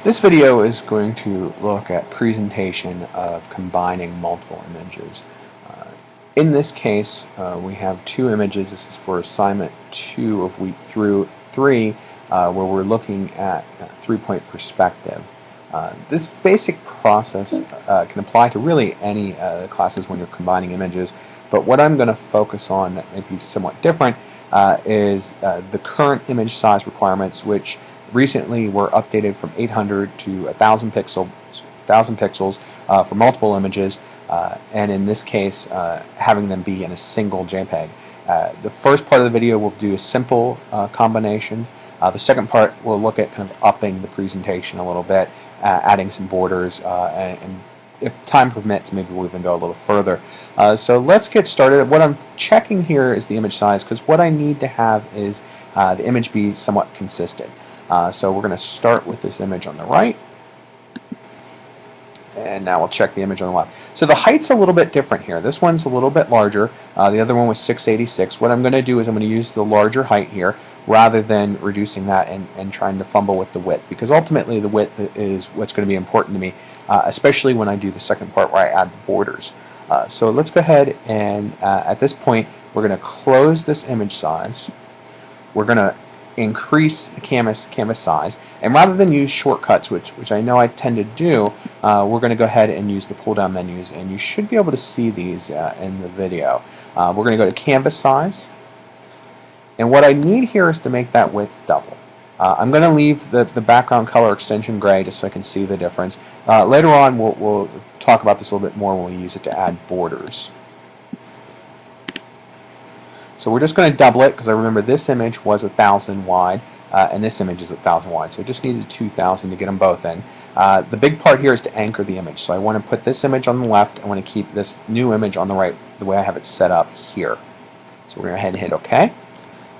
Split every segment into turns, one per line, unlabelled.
This video is going to look at presentation of combining multiple images. In this case, we have two images. This is for assignment 2 of week 3, where we're looking at three-point perspective. This basic process can apply to really any classes when you're combining images, but what I'm going to focus on that may be somewhat different is the current image size requirements, which recently were updated from 800 to 1,000 pixels for multiple images, and in this case, having them be in a single JPEG. The first part of the video will do a simple combination. The second part will look at kind of upping the presentation a little bit, adding some borders, and if time permits, maybe we'll even go a little further. So let's get started. What I'm checking here is the image size, because what I need to have is the image be somewhat consistent. So we're going to start with this image on the right, and now we'll check the image on the left. So the height's a little bit different here. This one's a little bit larger. The other one was 686. What I'm going to do is I'm going to use the larger height here rather than reducing that and trying to fumble with the width, because ultimately the width is what's going to be important to me, especially when I do the second part where I add the borders. So let's go ahead and at this point we're going to close this image size. We're going to increase the canvas size, and rather than use shortcuts, which I know I tend to do, we're going to go ahead and use the pull down menus, and you should be able to see these in the video. We're going to go to canvas size, and what I need here is to make that width double. I'm going to leave the background color extension gray just so I can see the difference. Later on we'll talk about this a little bit more when we use it to add borders. So we're just going to double it, because I remember this image was 1,000 wide and this image is 1,000 wide, so it just needed 2,000 to get them both in. The big part here is to anchor the image, so I want to put this image on the left. I want to keep this new image on the right the way I have it set up here. So we're going to go ahead and hit OK.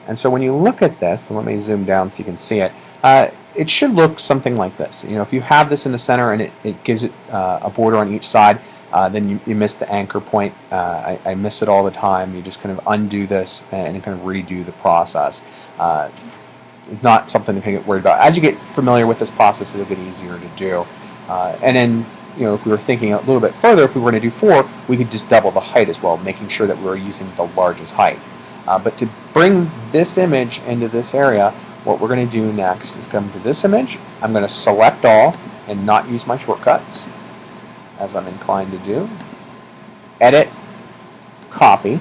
And so when you look at this, and let me zoom down so you can see it, it should look something like this. You know, if you have this in the center and it gives it a border on each side, then you miss the anchor point. I miss it all the time. You just kind of undo this and kind of redo the process. Not something to get worried about. As you get familiar with this process, it'll get easier to do. And then, you know, if we were thinking a little bit further, if we were going to do 4, we could just double the height as well, making sure that we were using the largest height. But to bring this image into this area, what we're going to do next is come to this image. I'm going to select all and not use my shortcuts, as I'm inclined to do. Edit, copy.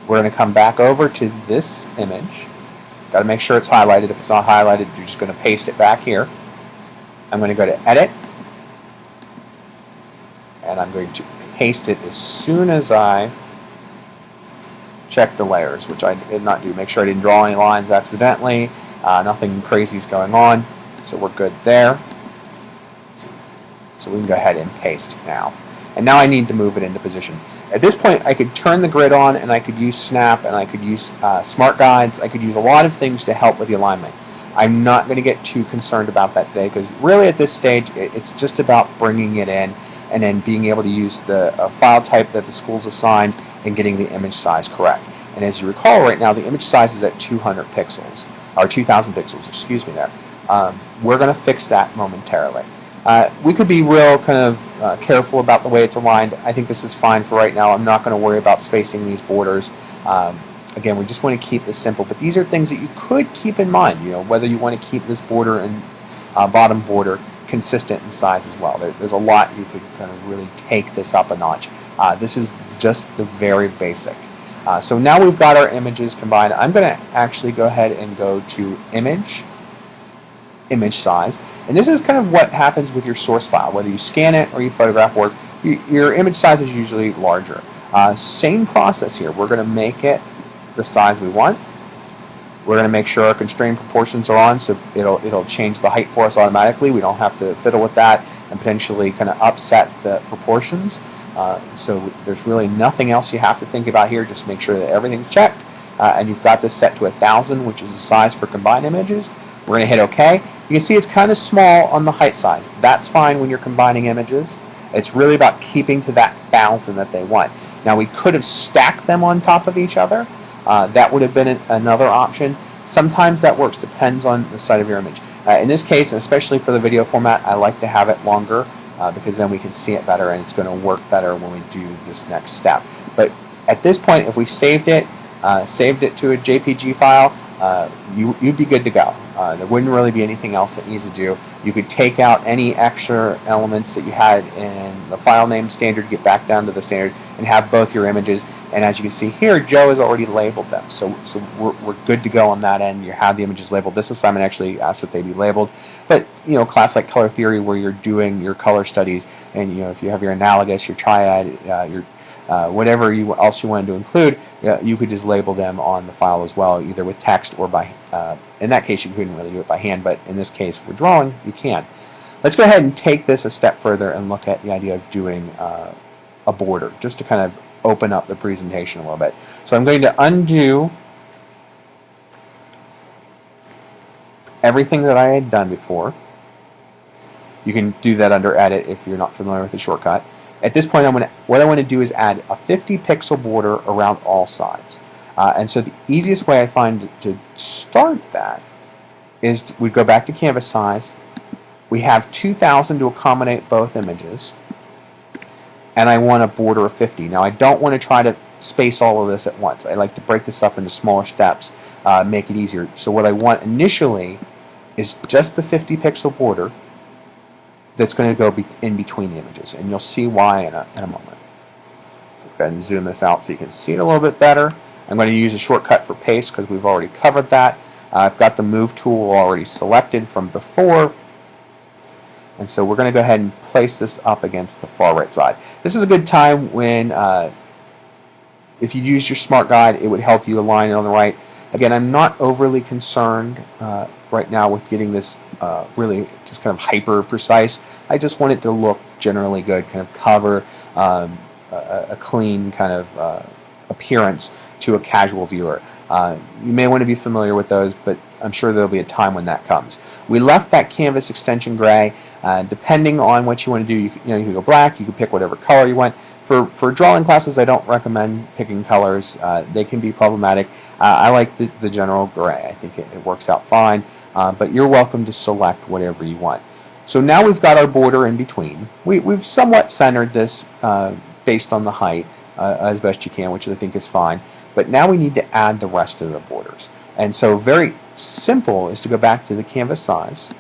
We're going to come back over to this image. Got to make sure it's highlighted. If it's not highlighted, you're just going to paste it back here. I'm going to go to edit, and I'm going to paste it as soon as I check the layers, which I did not do. Make sure I didn't draw any lines accidentally. Nothing crazy is going on, so we're good there. So we can go ahead and paste now. And now I need to move it into position. At this point, I could turn the grid on, and I could use Snap, and I could use Smart Guides. I could use a lot of things to help with the alignment. I'm not going to get too concerned about that today, because really at this stage, it's just about bringing it in and then being able to use the file type that the school's assigned and getting the image size correct. And as you recall, right now the image size is at 200 pixels, or 2,000 pixels, excuse me there. We're going to fix that momentarily. We could be real kind of careful about the way it's aligned. I think this is fine for right now. I'm not going to worry about spacing these borders. Again, we just want to keep this simple, but these are things that you could keep in mind, you know, whether you want to keep this border and bottom border consistent in size as well. There's a lot you could kind of really take this up a notch. This is just the very basic. So now we've got our images combined. I'm going to actually go ahead and go to image size, and this is kind of what happens with your source file. Whether you scan it or you photograph work, your image size is usually larger. Same process here. We're going to make it the size we want. We're going to make sure our constrained proportions are on, so it'll change the height for us automatically. We don't have to fiddle with that and potentially kind of upset the proportions. So there's really nothing else you have to think about here. Just make sure that everything's checked, and you've got this set to 1,000, which is the size for combined images. We're going to hit OK. You can see it's kind of small on the height size. That's fine when you're combining images. It's really about keeping to that 1,000 that they want. Now we could have stacked them on top of each other. That would have been another option. Sometimes that works, depends on the side of your image. In this case, and especially for the video format, I like to have it longer because then we can see it better and it's going to work better when we do this next step. But at this point, if we saved it to a JPG file, you'd be good to go. There wouldn't really be anything else that needs to do. You could take out any extra elements that you had in the file name standard, get back down to the standard, and have both your images. And as you can see here, Joe has already labeled them. So we're good to go on that end. You have the images labeled. This assignment actually asks that they be labeled. But, you know, class like color theory where you're doing your color studies, and, you know, if you have your analogous, your triad, your whatever else you wanted to include, you could just label them on the file as well, either with text or by, in that case you couldn't really do it by hand, but in this case for drawing, you can. Let's go ahead and take this a step further and look at the idea of doing a border, just to kind of open up the presentation a little bit. So I'm going to undo everything that I had done before. You can do that under Edit if you're not familiar with the shortcut. At this point, what I want to do is add a 50 pixel border around all sides. And so the easiest way I find to start that is we go back to canvas size. We have 2000 to accommodate both images. And I want a border of 50. Now I don't want to try to space all of this at once. I like to break this up into smaller steps, make it easier. So what I want initially is just the 50 pixel border that's going to go in between the images, and you'll see why in a moment. So go ahead and zoom this out so you can see it a little bit better. I'm going to use a shortcut for paste because we've already covered that. I've got the move tool already selected from before, and so we're going to go ahead and place this up against the far right side. This is a good time when if you use your smart guide, it would help you align it on the right. Again, I'm not overly concerned right now with getting this really just kind of hyper precise. I just want it to look generally good, kind of cover a clean kind of appearance to a casual viewer. You may want to be familiar with those, but I'm sure there'll be a time when that comes. We left that canvas extension gray. Depending on what you want to do, you can go black, you can pick whatever color you want. For drawing classes, I don't recommend picking colors. They can be problematic. I like the general gray. I think it works out fine, but you're welcome to select whatever you want. So now we've got our border in between. We've somewhat centered this based on the height as best you can, which I think is fine. But now we need to add the rest of the borders. And so very simple is to go back to the canvas size.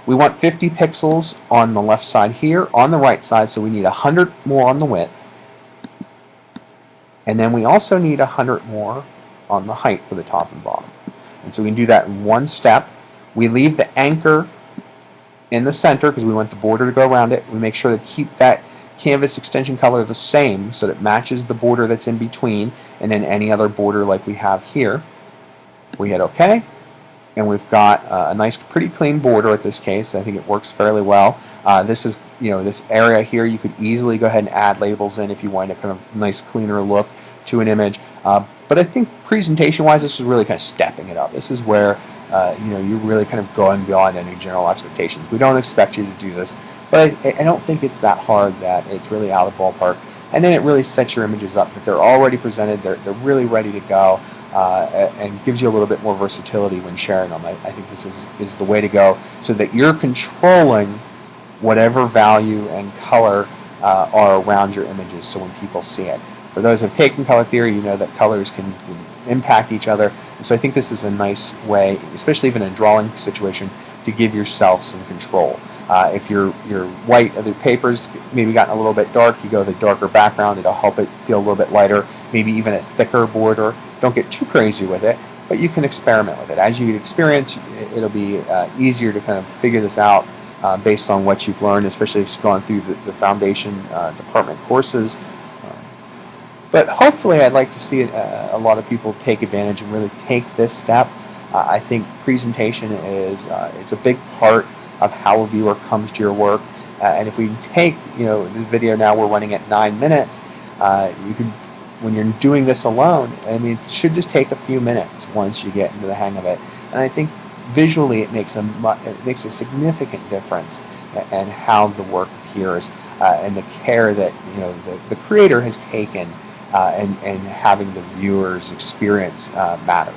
We want 50 pixels on the left side here, on the right side, so we need 100 more on the width. And then we also need 100 more on the height for the top and bottom. And so we can do that in one step. We leave the anchor in the center because we want the border to go around it. We make sure to keep that canvas extension color the same so that it matches the border that's in between and then any other border like we have here. We hit OK. And we've got a nice, pretty clean border at this case. I think it works fairly well. This is, this area here, you could easily go ahead and add labels in if you want a kind of nice, cleaner look to an image. But I think presentation-wise, this is really kind of stepping it up. This is where, you're really kind of going beyond any general expectations. We don't expect you to do this, but I don't think it's that hard that it's really out of the ballpark. And then it really sets your images up that they're already presented, they're really ready to go. And gives you a little bit more versatility when sharing them. I think this is the way to go so that you're controlling whatever value and color are around your images so when people see it. For those who have taken color theory, you know that colors can impact each other. And so I think this is a nice way, especially even in a drawing situation, to give yourself some control. If your white of the paper's maybe gotten a little bit dark, you go with a darker background. It'll help it feel a little bit lighter, maybe even a thicker border. Don't get too crazy with it, but you can experiment with it. As you experience, it'll be easier to kind of figure this out based on what you've learned, especially if you've gone through the foundation department courses. But hopefully I'd like to see a lot of people take advantage and really take this step. I think presentation is it's a big part of how a viewer comes to your work. And if we take, this video now we're running at 9 minutes, you can, when you're doing this alone, I mean, it should just take a few minutes once you get into the hang of it. And I think visually it makes a significant difference in how the work appears and the care that the creator has taken and having the viewer's experience matter.